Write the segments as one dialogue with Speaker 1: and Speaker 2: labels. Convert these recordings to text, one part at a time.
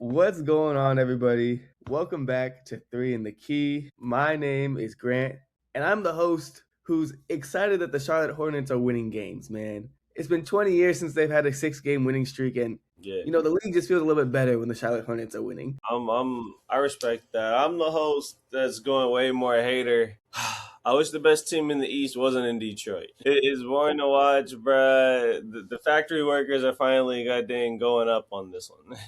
Speaker 1: What's going on, everybody? Welcome back to 3 in the Key. My name is Grant, and I'm the host who's excited that the Charlotte Hornets are winning games, man. It's been 20 years since they've had a 6-game winning streak, and the league just feels a little bit better when the Charlotte Hornets are winning.
Speaker 2: I respect that. I'm the host that's going way more hater. I wish the best team in the East wasn't in Detroit. It is boring to watch, bruh. The factory workers are finally goddamn going up on this one.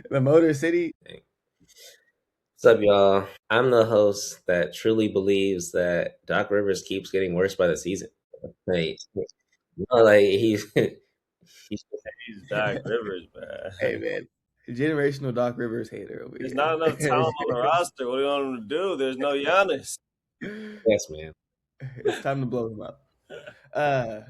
Speaker 1: The Motor City.
Speaker 3: What's up, y'all? I'm the host that truly believes that Doc Rivers keeps getting worse by the season. He's
Speaker 2: He's Doc Rivers, bruh.
Speaker 1: Hey, man. Generational Doc Rivers hater over
Speaker 2: There's
Speaker 1: here.
Speaker 2: not enough talent on the roster. What do you want him to do? There's no Giannis.
Speaker 3: Yes, man.
Speaker 1: It's time to blow him up.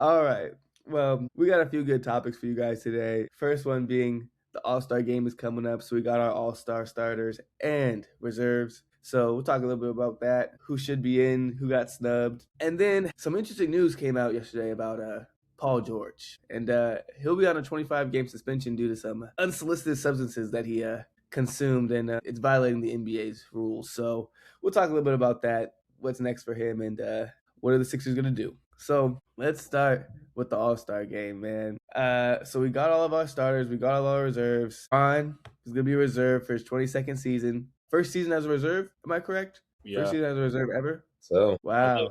Speaker 1: All right. Well, we got a few good topics for you guys today. First one being the All-Star game is coming up, so we got our All-Star starters and reserves. So we'll talk a little bit about that, who should be in, who got snubbed. And then some interesting news came out yesterday about Paul George. And he'll be on a 25-game suspension due to some unsolicited substances that he consumed, and it's violating the NBA's rules. So we'll talk a little bit about that, what's next for him, and what are the Sixers going to do. So let's start with the All-Star game, man. So we got all of our starters. We got all our reserves. Bron is going to be a reserve for his 22nd season. First season as a reserve, am I correct?
Speaker 2: Yeah.
Speaker 1: First season as a reserve ever?
Speaker 3: So
Speaker 1: wow.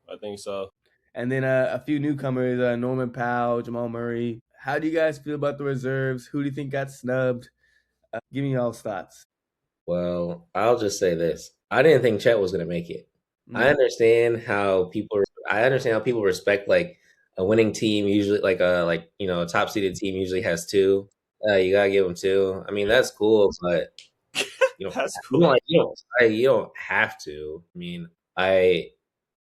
Speaker 2: I think so.
Speaker 1: And then a few newcomers, Norman Powell, Jamal Murray. How do you guys feel about the reserves? Who do you think got snubbed? Give me y'all's thoughts.
Speaker 3: Well, I'll just say this. I didn't think Chet was going to make it. I understand how people respect like a winning team usually a top seeded team usually has two. You gotta give them two. I mean that's cool, but
Speaker 2: That's cool.
Speaker 3: You don't have to. I mean,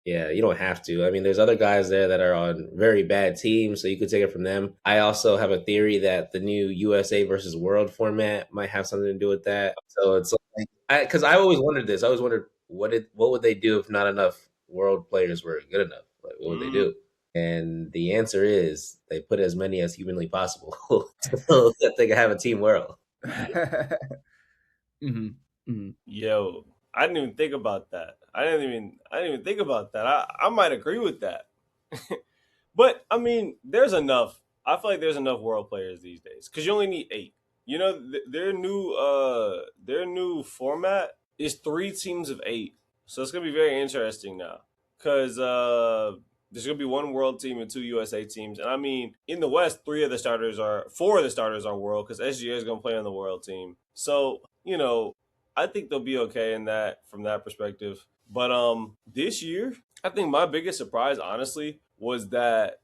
Speaker 3: you don't have to. I mean, there's other guys there that are on very bad teams, so you could take it from them. I also have a theory that the new USA versus World format might have something to do with that. So it's like, because I always wondered this. I always wondered what would they do if not enough world players were good enough? Like, what would they do? And the answer is they put as many as humanly possible so that they can have a team world.
Speaker 2: Yo, I didn't even think about that. I didn't even think about that. I might agree with that. But I mean, there's enough. I feel like there's enough world players these days because you only need 8. You know, their new format is 3 teams of 8. So it's gonna be very interesting now because there's gonna be 1 world team and 2 USA teams. And I mean, in the West, 4 of the starters are world because SGA is gonna play on the world team. So I think they'll be okay in that from that perspective. But this year, I think my biggest surprise, honestly, was that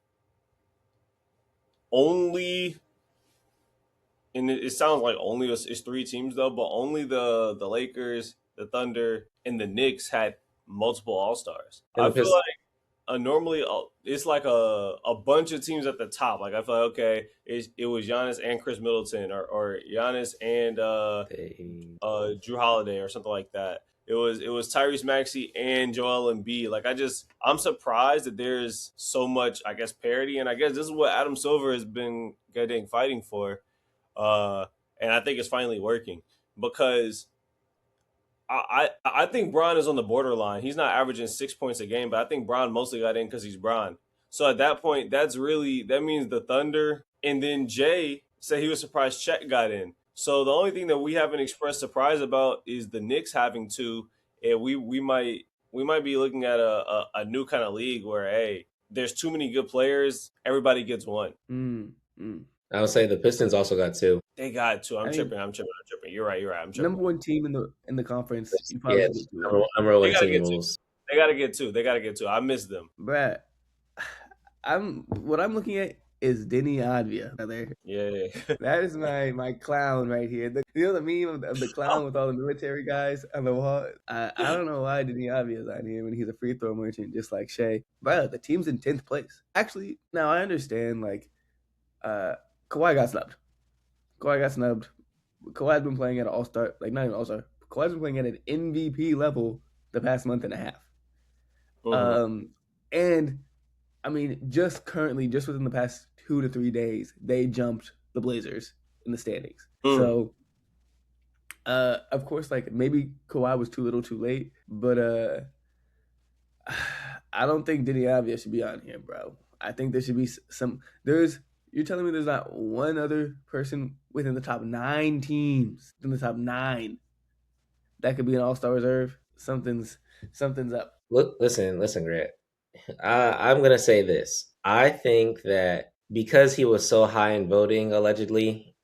Speaker 2: only, and it sounds like only it's 3 teams though, but only the Lakers, the Thunder, and the Knicks had multiple All-Stars. I feel like normally it's like a bunch of teams at the top. Like I feel like, okay, it was Giannis and Chris Middleton or Giannis and Drew Holiday or something like that. It was Tyrese Maxey and Joel Embiid. Like I'm surprised that there's so much, I guess, parity, and I guess this is what Adam Silver has been getting fighting for, and I think it's finally working because I think Bron is on the borderline. He's not averaging 6 points a game, but I think Bron mostly got in because he's Bron. So at that point, that means the Thunder, and then Jay said he was surprised Chet got in. So the only thing that we haven't expressed surprise about is the Knicks having 2, and we might be looking at a new kind of league where, hey, there's too many good players, everybody gets 1.
Speaker 3: I would say the Pistons also got 2.
Speaker 2: They got 2. I'm tripping. You're right. I'm tripping.
Speaker 1: Number 1 team in the conference.
Speaker 3: Number 1 team rules.
Speaker 2: They gotta get 2. I miss them.
Speaker 1: Brad, what I'm looking at is Denny Advia.
Speaker 2: Yeah.
Speaker 1: That is my clown right here. The meme of the clown with all the military guys on the wall. I don't know why Denny Advia is on here when he's a free throw merchant just like Shea. But the team's in 10th place. Actually, now I understand Kawhi got snubbed. Kawhi's been playing at an all-star, like not even all-star. Kawhi's been playing at an MVP level the past month and a half. And I mean, just within the past 2 to 3 days, they jumped the Blazers in the standings. So Of course, like maybe Kawhi was too little, too late, but I don't think Deni Avdija should be on here, bro. I think there should be some. There's. You're telling me there's not one other person within the top 9 teams, in the top 9, that could be an All-Star reserve? Something's up.
Speaker 3: Look, listen, Grant. I'm gonna say this. I think that because he was so high in voting, allegedly,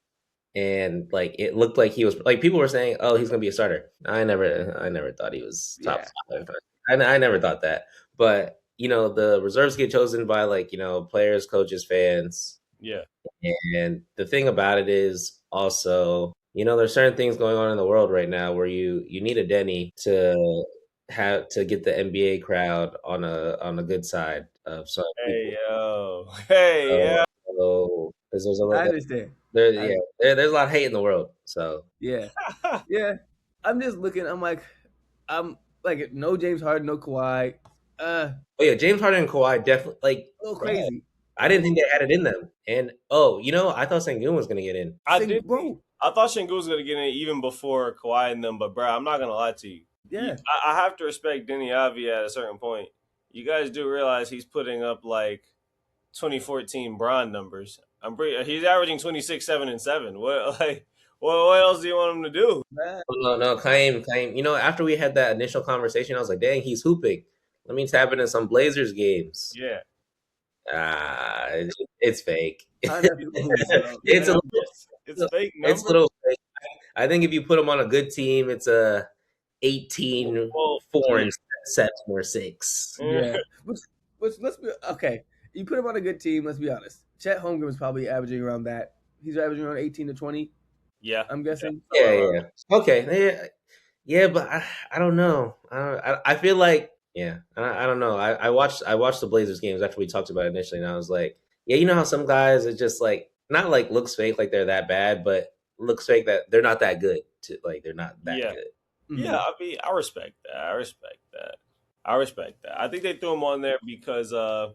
Speaker 3: and like it looked like he was like people were saying, "Oh, he's gonna be a starter." I never thought he was top
Speaker 1: Yeah.
Speaker 3: 5. I never thought that. But the reserves get chosen by like players, coaches, fans,
Speaker 2: Yeah.
Speaker 3: and the thing about it is also there's certain things going on in the world right now where you need a Denny to have to get the NBA crowd on a good side of some
Speaker 2: Hey
Speaker 3: people.
Speaker 2: yo. Hey
Speaker 3: So,
Speaker 2: yo.
Speaker 3: so 'cause there's a
Speaker 1: I
Speaker 3: lot
Speaker 1: understand.
Speaker 3: yeah, there's a lot of hate in the world. So
Speaker 1: Yeah. Yeah. I'm just looking. I'm like no James Harden, no Kawhi.
Speaker 3: oh yeah, James Harden and Kawhi definitely like
Speaker 1: A little crazy.
Speaker 3: I didn't think they had it in them. And I thought Sengun was gonna get in.
Speaker 1: Bro.
Speaker 2: I thought Sengun was gonna get in even before Kawhi and them, but bro, I'm not gonna lie to you.
Speaker 1: Yeah.
Speaker 2: I have to respect Denny Avdija at a certain point. You guys do realize he's putting up like 2014 Bron numbers. He's averaging 26, 7, and 7. What else do you want him to do?
Speaker 3: No, Kaim. After we had that initial conversation, I was like, dang, he's hooping. Let me tap into some Blazers games.
Speaker 2: Yeah.
Speaker 3: It's fake.
Speaker 2: It's fake numbers.
Speaker 3: It's a little fake. I think if you put him on a good team, it's a 18, 4, and 7 or 6.
Speaker 1: Yeah. Let's be okay. You put him on a good team. Let's be honest. Chet Holmgren was probably averaging around that. He's averaging around 18 to 20.
Speaker 2: Yeah,
Speaker 1: I'm guessing.
Speaker 3: Yeah. Okay. Yeah, but I don't know. I feel like I don't know. I watched the Blazers games after we talked about it initially, and I was like, yeah, you know how some guys are just like not like looks fake like they're that bad, but looks fake that they're not that good. They're not that good.
Speaker 2: Mm-hmm. Yeah, I mean, I respect that. I think they threw him on there because I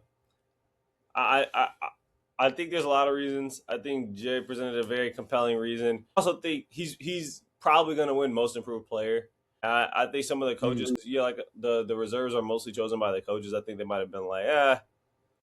Speaker 2: think there's a lot of reasons. I think Jay presented a very compelling reason. I also think he's probably going to win Most Improved Player. I think some of the coaches, like the reserves are mostly chosen by the coaches. I think they might have been like,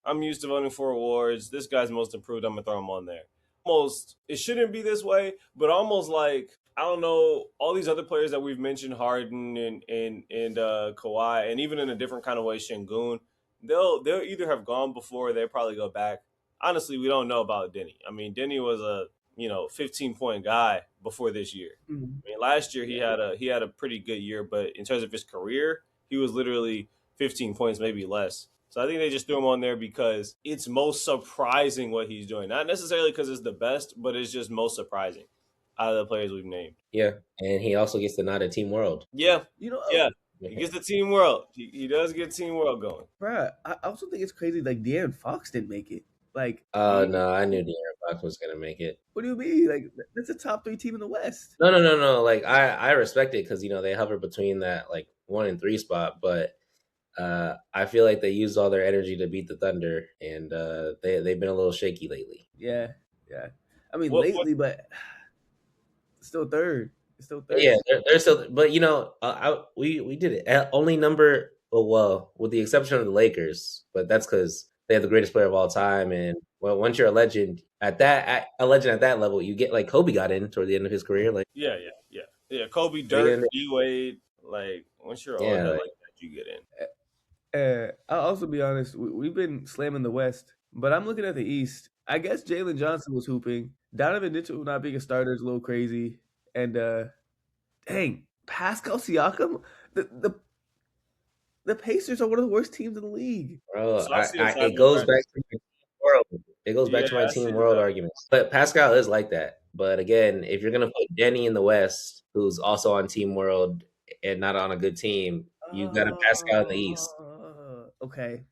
Speaker 2: I'm used to voting for awards. This guy's most improved. I'm gonna throw him on there. Almost, it shouldn't be this way, but almost like I don't know, all these other players that we've mentioned, Harden and Kawhi, and even in a different kind of way, Sengun, they'll either have gone before, or they'll probably go back. Honestly, we don't know about Denny. I mean, Denny was a 15-point guy before this year.
Speaker 1: Mm-hmm.
Speaker 2: I mean, last year he had a pretty good year, but in terms of his career, he was literally 15 points, maybe less. So I think they just threw him on there because it's most surprising what he's doing. Not necessarily because it's the best, but it's just most surprising out of the players we've named.
Speaker 3: Yeah, and he also gets the nod at Team World.
Speaker 2: Yeah, he gets the Team World. He does get Team World going.
Speaker 1: Bruh, I also think it's crazy. Like De'Aaron Fox didn't make it. Like,
Speaker 3: no, I knew De'Aaron Fox was gonna make it.
Speaker 1: What do you mean? Like, that's a top 3 team in the West.
Speaker 3: No. Like, I respect it because they hover between that like 1 and 3 spot, but I feel like they used all their energy to beat the Thunder, and they've been a little shaky lately.
Speaker 1: Yeah. I mean, lately, but still third. It's still third.
Speaker 3: Yeah, they're still. But we did it. Only number. Well, with the exception of the Lakers, but that's because they have the greatest player of all time, and once you're a legend at that level, you get like Kobe got in toward the end of his career. Like
Speaker 2: yeah. Kobe, Dirk, D Wade. Like once you're all like that, you get in.
Speaker 1: I'll also be honest. We've been slamming the West, but I'm looking at the East. I guess Jalen Johnson was hooping. Donovan Mitchell not being a starter is a little crazy. And dang, Pascal Siakam, the Pacers are one of the worst teams in the league.
Speaker 3: Bro, it goes back to my Team World. It goes back to my Team World arguments. But Pascal is like that. But again, if you're gonna put Denny in the West, who's also on Team World and not on a good team, you've got a Pascal in the East.
Speaker 1: Okay.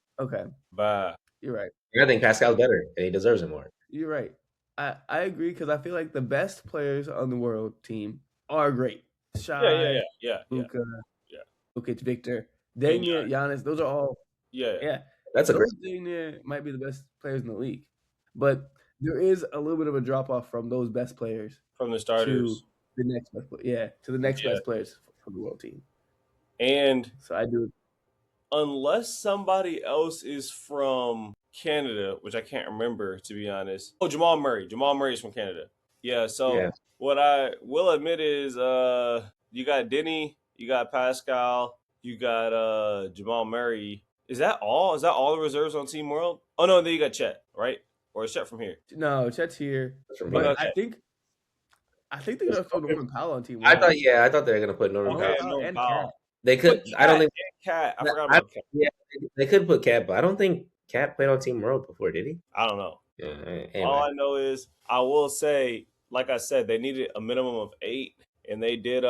Speaker 2: Bye.
Speaker 1: You're right.
Speaker 3: I think Pascal's better, and he deserves it more.
Speaker 1: You're right. I agree because I feel like the best players on the world team are great. Shai, Luka, Jokic, Victor, Daniel, Giannis. Those are all. Yeah.
Speaker 3: That's a great.
Speaker 1: Daniel might be the best players in the league, but there is a little bit of a drop off from those best players
Speaker 2: from the starters
Speaker 1: the next best, to the next
Speaker 2: Yeah.
Speaker 1: best players from the world team.
Speaker 2: And
Speaker 1: So I do.
Speaker 2: unless somebody else is from Canada, which I can't remember to be honest. Oh, Jamal Murray. Jamal Murray is from Canada. Yeah. So
Speaker 3: Yeah.
Speaker 2: what I will admit is, you got Denny, you got Pascal, you got Jamal Murray. Is that all? Is that all the reserves on Team World? Oh no, then you got Chet, right? Or is Chet from here?
Speaker 1: No, Chet's here,
Speaker 3: From
Speaker 1: but
Speaker 3: here.
Speaker 2: Okay.
Speaker 1: I think they're gonna throw
Speaker 3: Okay.
Speaker 1: Norman Powell on Team
Speaker 3: I
Speaker 1: World.
Speaker 3: thought they were gonna put Norman
Speaker 2: Okay,
Speaker 3: Powell.
Speaker 1: Powell
Speaker 2: no
Speaker 1: and
Speaker 2: foul.
Speaker 1: Cat.
Speaker 3: They could.
Speaker 2: But
Speaker 3: I don't think.
Speaker 2: Cat. I forgot
Speaker 3: I,
Speaker 2: about Cat.
Speaker 3: yeah, they could put Cat, but I don't think Cat played on Team World before, did he?
Speaker 2: I don't know.
Speaker 3: Yeah.
Speaker 2: All
Speaker 3: Anyway.
Speaker 2: I know is I will say, like I said, they needed a minimum of 8, and they did.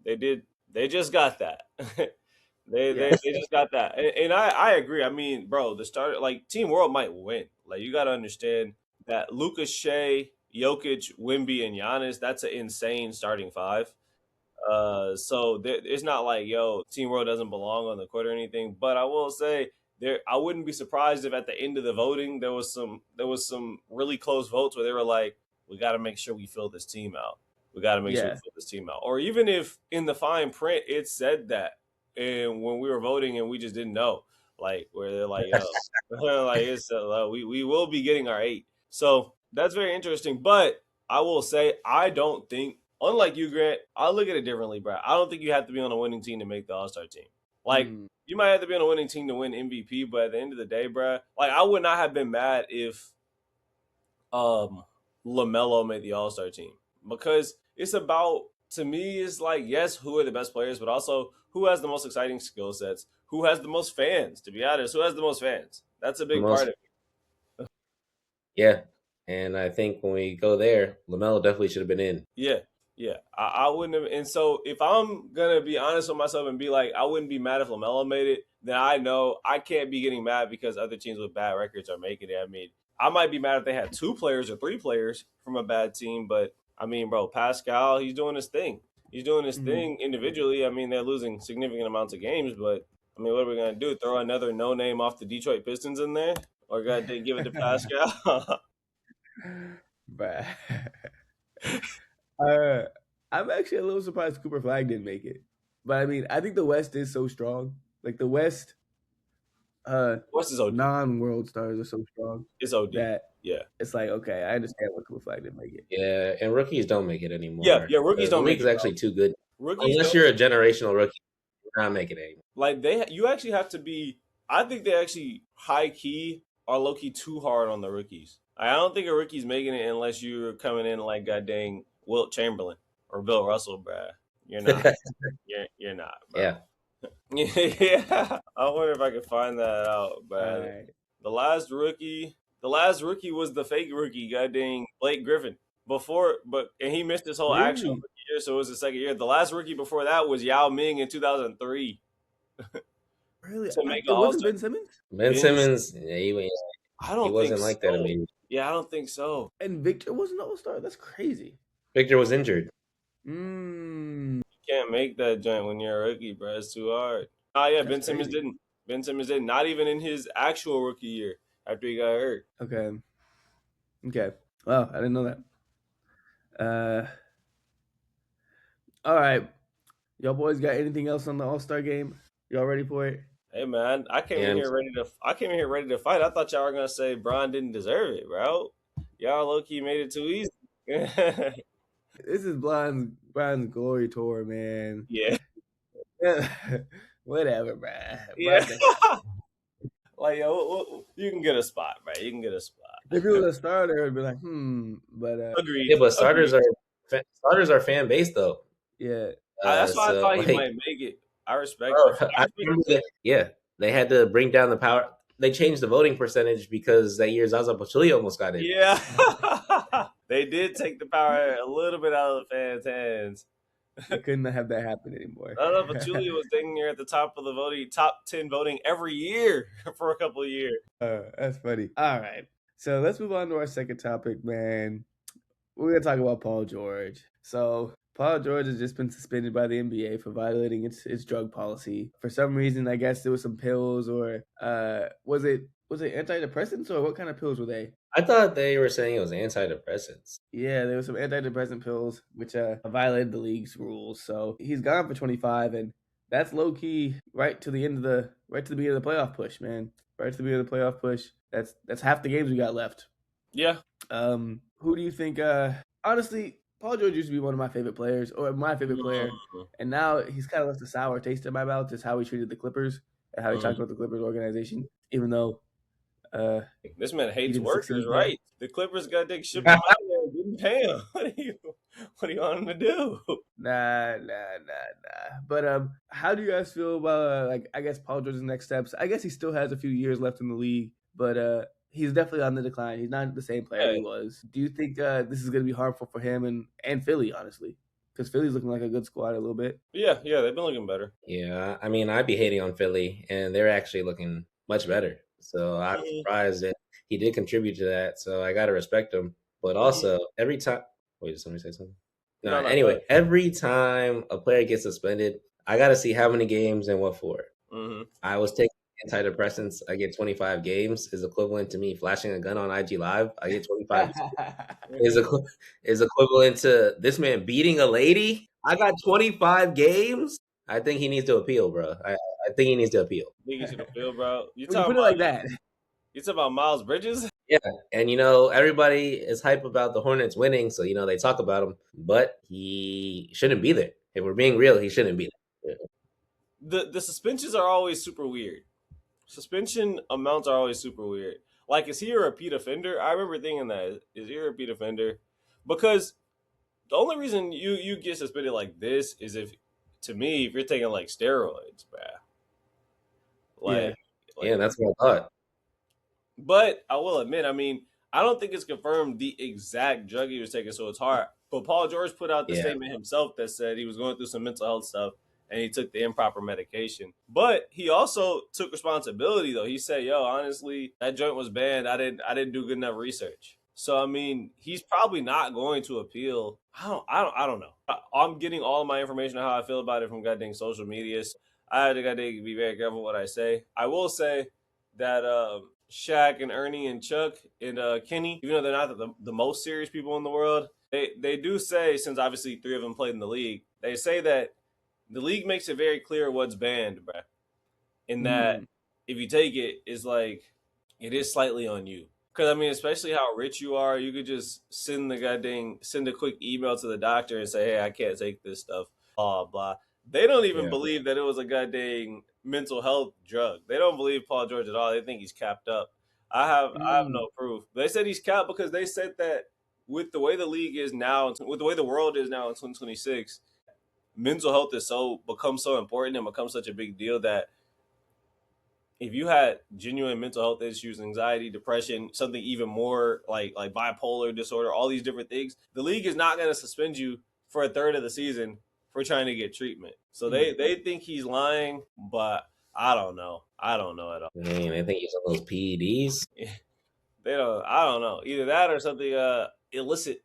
Speaker 2: They just got that. They just got that, and I agree. I mean, bro, the start like Team World might win. Like you got to understand that Lucas, Shea, Jokic, Wimby, and Giannis. That's an insane starting five. So it's not like Team World doesn't belong on the court or anything. But I will say I wouldn't be surprised if at the end of the voting there was some really close votes where they were like, we got to make sure we fill this team out. We got to make sure we fill this team out. Or even if in the fine print it said that, and when we were voting and we just didn't know, like where they're like, like it's we will be getting our 8. So that's very interesting. But I will say I don't think. Unlike you, Grant, I look at it differently, bro. I don't think you have to be on a winning team to make the All-Star team. Like, you might have to be on a winning team to win MVP, but at the end of the day, bro, like I would not have been mad if LaMelo made the All-Star team. Because it's about, to me, it's like, yes, who are the best players, but also who has the most exciting skill sets, who has the most fans, to be honest, who has the most fans. That's a big part of it.
Speaker 3: Yeah. And I think when we go there, LaMelo definitely should have been in.
Speaker 2: Yeah. Yeah, I wouldn't have. And so if I'm going to be honest with myself and be like, I wouldn't be mad if LaMelo made it, then I know I can't be getting mad because other teams with bad records are making it. I mean, I might be mad if they had 2 players or 3 players from a bad team. But, I mean, bro, Pascal, he's doing his thing. He's doing his thing individually. I mean, they're losing significant amounts of games. But, I mean, what are we going to do? Throw another no-name off the Detroit Pistons in there? Or got to give it to Pascal?
Speaker 1: Bruh. I'm actually a little surprised Cooper Flag didn't make it. But I mean, I think the West is so strong. Like the West
Speaker 2: West is OD.
Speaker 1: Non-world stars are so strong.
Speaker 2: It's OD.
Speaker 1: That
Speaker 2: yeah.
Speaker 1: It's like, okay, I understand why Cooper Flag didn't make it.
Speaker 3: Yeah, and rookies don't make it anymore.
Speaker 2: Yeah, rookies don't make it.
Speaker 3: The league's actually too good.
Speaker 2: Rookies
Speaker 3: Unless you're a generational rookie, you're not making it anymore.
Speaker 2: Like you actually have to be. I think they actually high key are low key too hard on the rookies. I don't think a rookie's making it unless you're coming in like god dang Wilt Chamberlain or Bill Russell, bruh. You're not. you're not. Bro.
Speaker 3: Yeah.
Speaker 2: Yeah. I wonder if I could find that out, but
Speaker 1: Right.
Speaker 2: the last rookie was the fake rookie, god dang Blake Griffin. And he missed his whole actual rookie year, so it was the second year. The last rookie before that was Yao Ming in 2003.
Speaker 1: Really?
Speaker 2: To make
Speaker 1: it wasn't Ben Simmons?
Speaker 3: Ben Simmons, yeah, he wasn't like that. I mean,
Speaker 2: yeah, I don't think so.
Speaker 1: And Victor wasn't an All-Star. That's crazy.
Speaker 3: Victor was injured.
Speaker 2: You can't make that joint when you're a rookie, bro. It's too hard. Oh yeah, Ben Simmons didn't. Ben Simmons didn't. Not even in his actual rookie year after he got hurt.
Speaker 1: Okay. Well, I didn't know that. All right. Y'all boys got anything else on the All-Star game? Y'all ready for it?
Speaker 2: Hey man, I came in here ready to fight. I thought y'all were gonna say Bron didn't deserve it, bro. Y'all low key made it too easy.
Speaker 1: This is Bron's glory tour, man.
Speaker 2: Yeah.
Speaker 1: Whatever, bro.
Speaker 2: Yeah. Like you can get a spot, bro. You can get a spot.
Speaker 1: If you was a starter, it'd be like, but
Speaker 2: agreed.
Speaker 3: Yeah, but starters are fan based though.
Speaker 1: Yeah.
Speaker 2: That's why I thought he might make it. I respect it.
Speaker 3: Yeah, they had to bring down the power. They changed the voting percentage because that year Zaza Pachulia almost got in.
Speaker 2: Yeah, they did take the power a little bit out of the fans' hands.
Speaker 1: They couldn't have that happen anymore.
Speaker 2: Zaza Pachulia was dang near at the top of the voting, top 10 voting every year for a couple of years.
Speaker 1: That's funny. All right, so let's move on to our second topic, man. We're gonna talk about Paul George. So Paul George has just been suspended by the NBA for violating its drug policy. For some reason, I guess there was some pills or was it antidepressants or what kind of pills were they?
Speaker 3: I thought they were saying it was antidepressants.
Speaker 1: Yeah, there was some antidepressant pills which violated the league's rules. So he's gone for 25, and that's low key right to the beginning of the playoff push, man. Right to the beginning of the playoff push. That's half the games we got left.
Speaker 2: Yeah.
Speaker 1: Who do you think? Honestly, Paul George used to be one of my favorite players, or my favorite player, and now he's kind of left a sour taste in my mouth. Just how he treated the Clippers and how he talked about the Clippers organization, even though
Speaker 2: this man hates workers,
Speaker 1: there.
Speaker 2: right? The Clippers got to ship him out there and didn't pay him. What do you want him to do?
Speaker 1: Nah. But how do you guys feel about like I guess Paul George's next steps? I guess he still has a few years left in the league, but he's definitely on the decline. He's not the same player he was. Do you think this is going to be harmful for him and Philly, honestly? Because Philly's looking like a good squad a little bit.
Speaker 2: Yeah, they've been looking better.
Speaker 3: Yeah, I mean, I'd be hating on Philly, and they're actually looking much better. So I'm surprised that he did contribute to that. So I got to respect him. But also, every time... Wait, did somebody say something? No, anyway, every time a player gets suspended, I got to see how many games and what for. I was taking antidepressants. I get 25 games is equivalent to me flashing a gun on IG Live. I get 25 is equivalent to this man beating a lady. I got 25 games. I think he needs to appeal, bro. I think he needs to appeal.
Speaker 2: Think he should appeal, bro.
Speaker 1: You talking about like that?
Speaker 2: You talking about Miles Bridges?
Speaker 3: Yeah, and everybody is hype about the Hornets winning, so they talk about him, but he shouldn't be there. If we're being real, he shouldn't be there.
Speaker 2: The suspensions are always super weird. Suspension amounts are always super weird. Like, is he a repeat offender? I remember thinking that. Is he a repeat offender? Because the only reason you get suspended like this is if you're taking like steroids, bruh.
Speaker 3: Yeah, that's what I thought.
Speaker 2: But I will admit, I mean, I don't think it's confirmed the exact drug he was taking, so it's hard. But Paul George put out the statement himself that said he was going through some mental health stuff and he took the improper medication. But he also took responsibility, though. He said, "Yo, honestly, that joint was banned. I didn't do good enough research." So I mean, he's probably not going to appeal. I don't know. I'm getting all of my information on how I feel about it from goddamn social media. So I gotta be very careful what I say. I will say that Shaq and Ernie and Chuck and Kenny, even though they're not the most serious people in the world, they do say, since obviously 3 of them played in the league, they say that the league makes it very clear what's banned, bruh. In that if you take it, it's like it is slightly on you. Because I mean, especially how rich you are, you could just send a quick email to the doctor and say, "Hey, I can't take this stuff." Blah blah. They don't even believe that it was a goddamn mental health drug. They don't believe Paul George at all. They think he's capped up. I have no proof. They said he's capped because they said that with the way the league is now, with the way the world is now in 2026, mental health is become so important and become such a big deal that if you had genuine mental health issues, anxiety, depression, something even more like bipolar disorder, all these different things, the league is not going to suspend you for a third of the season for trying to get treatment. So they think he's lying, but I don't know. I don't know at all.
Speaker 3: Man, they think he's on those PEDs.
Speaker 2: I don't know. Either that or something illicit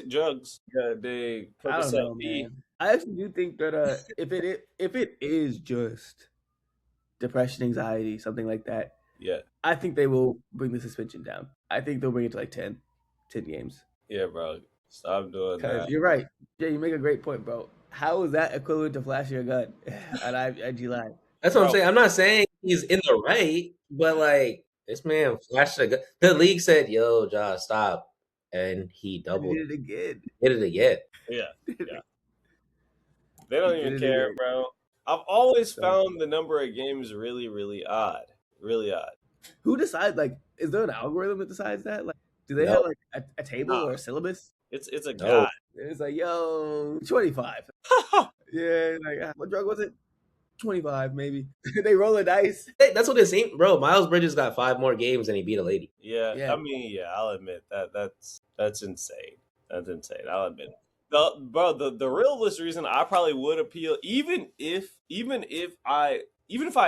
Speaker 2: drugs. They
Speaker 1: I don't know, man. I actually do think that if it is just depression, anxiety, something like that, I think they will bring the suspension down. I think they'll bring it to like 10 games.
Speaker 2: Yeah, bro. Stop doing that.
Speaker 1: You're right. Yeah, you make a great point, bro. How is that equivalent to flashing a gun on IG Live?
Speaker 3: That's what I'm saying. I'm not saying he's in the right, but like this man flashed a gun. The league said, "Yo, Josh, stop," and he doubled.
Speaker 1: He did it again.
Speaker 3: Did it again.
Speaker 2: Yeah. They don't even care, bro. I've always found the number of games really, really odd. Really odd.
Speaker 1: Who decides? Like, is there an algorithm that decides that? Like, do they have like a table or a syllabus?
Speaker 2: It's a guy.
Speaker 1: It's like, yo, 25. Yeah, like what drug was it? 25, maybe. They roll the dice.
Speaker 3: Hey, that's what it seemed, bro. Miles Bridges got 5 more games and he beat a lady.
Speaker 2: Yeah. I mean, I'll admit that's insane. That's insane. I'll admit it. The realest reason I probably would appeal, even if I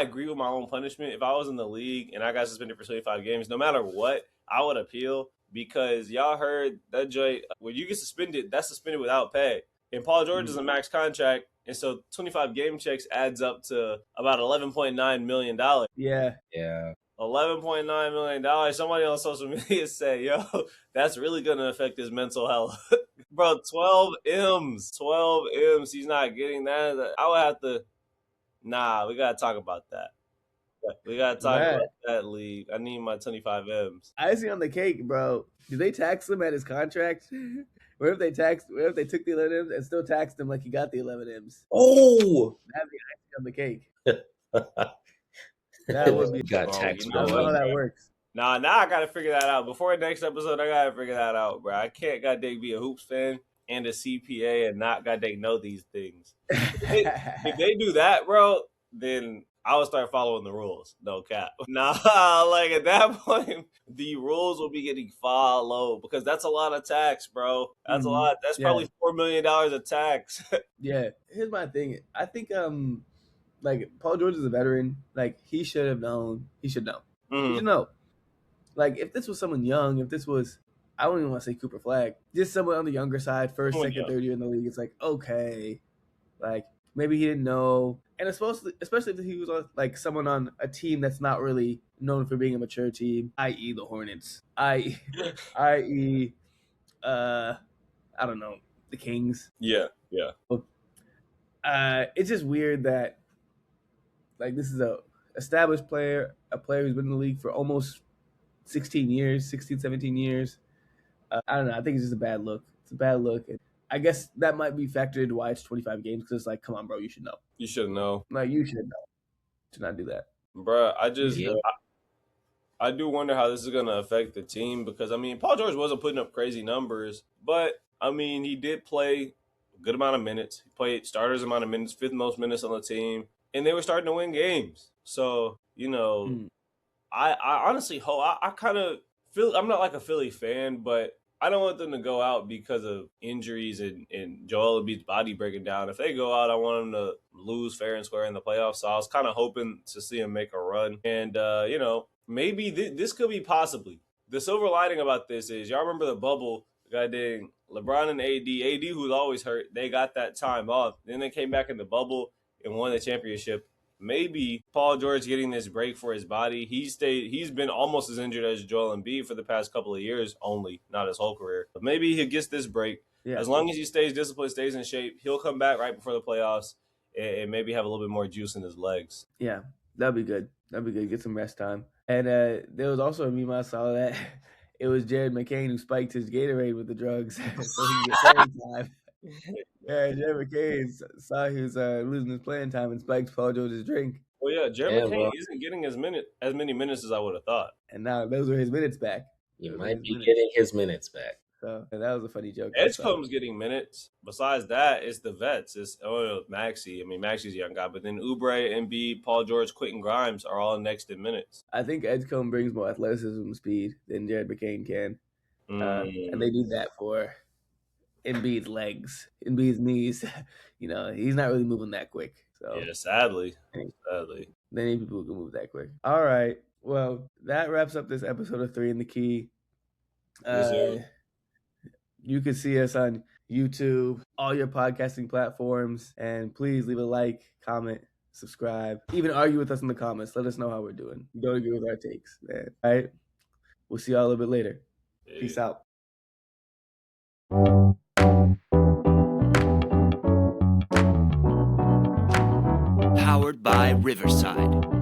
Speaker 2: agree with my own punishment, if I was in the league and I got suspended for 25 games, no matter what, I would appeal because y'all heard that joint. When you get suspended, that's suspended without pay. And Paul George is a max contract, and so 25 game checks adds up to about $11.9 million.
Speaker 1: Yeah.
Speaker 2: $11.9 million. Somebody on social media said, yo, that's really going to affect his mental health. Bro, 12 M's. 12 M's. He's not getting that. I would have to. Nah, we got to talk about that. We got to talk about that league. I need my 25 M's.
Speaker 1: Icing on the cake, bro. Did they tax him at his contract? What if they took the 11 M's and still taxed him like he got the 11 M's?
Speaker 3: Oh,
Speaker 1: that'd be icing on the cake.
Speaker 3: That would be got taxed.
Speaker 1: I don't know how that works.
Speaker 2: Nah, now I gotta figure that out. Before the next episode, I gotta figure that out, bro. I can't goddamn be a hoops fan and a CPA and not goddamn know these things. If they do that, bro, then I would start following the rules. No cap. Nah, like at that point, the rules will be getting followed because that's a lot of tax, bro. That's a lot. That's probably $4 million of tax.
Speaker 1: Yeah. Here's my thing. I think like Paul George is a veteran. Like he should have known. He should know. He should know. Like if this was someone young, if this was, I don't even want to say Cooper Flag, just someone on the younger side, first, second, third year in the league, it's like, okay, like maybe he didn't know. And especially if he was like someone on a team that's not really known for being a mature team, i.e. the Hornets, i.e. I don't know, the Kings.
Speaker 2: Yeah.
Speaker 1: It's just weird that like this is a established player, a player who's been in the league for almost 16, 17 years. I don't know. I think it's just a bad look. It's a bad look. I guess that might be factored into why it's 25 games because it's like, come on, bro, you should know.
Speaker 2: You should know.
Speaker 1: Like, you should know. To not do that.
Speaker 2: Bro, I do wonder how this is going to affect the team because, I mean, Paul George wasn't putting up crazy numbers, but, I mean, he did play a good amount of minutes. He played starters amount of minutes, fifth most minutes on the team, and they were starting to win games. So, you know, I honestly hope, I kind of feel, I'm not like a Philly fan, but I don't want them to go out because of injuries and Joel Embiid's body breaking down. If they go out, I want them to lose fair and square in the playoffs. So I was kind of hoping to see them make a run. And, you know, maybe this could be possibly. The silver lining about this is, y'all remember the bubble, goddamn LeBron and AD, who's always hurt, they got that time off. Then they came back in the bubble and won the championship. Maybe Paul George getting this break for his body. He's been almost as injured as Joel Embiid for the past couple of years only, not his whole career. But maybe he gets this break. Yeah. As long as he stays disciplined, stays in shape, he'll come back right before the playoffs and maybe have a little bit more juice in his legs.
Speaker 1: Yeah, that'd be good. Get some rest time. And there was also a meme I saw that it was Jared McCain who spiked his Gatorade with the drugs so he can get playing time. Yeah, Jared McCain saw he was losing his playing time and spiked Paul George's drink.
Speaker 2: Well, yeah, Jared McCain isn't getting as many minutes as I would have thought.
Speaker 1: And now those are his minutes back.
Speaker 3: He might be getting his minutes back.
Speaker 1: So that was a funny joke.
Speaker 2: Edgecombe's getting minutes. Besides that, it's the vets. It's Maxey. I mean, Maxey's a young guy, but then Oubre, Embiid, Paul George, Quentin Grimes are all next in minutes.
Speaker 1: I think Edgecombe brings more athleticism and speed than Jared McCain can. And they need that for Embiid's legs, Embiid's knees. You know, he's not really moving that quick. So
Speaker 2: yeah, sadly.
Speaker 1: They need people who can move that quick. All right. Well, that wraps up this episode of 3 in the Key. You can see us on YouTube, all your podcasting platforms, and please leave a like, comment, subscribe, even argue with us in the comments. Let us know how we're doing. You don't agree with our takes, man. All right. We'll see y'all a little bit later. Peace out.
Speaker 4: Powered by Riverside.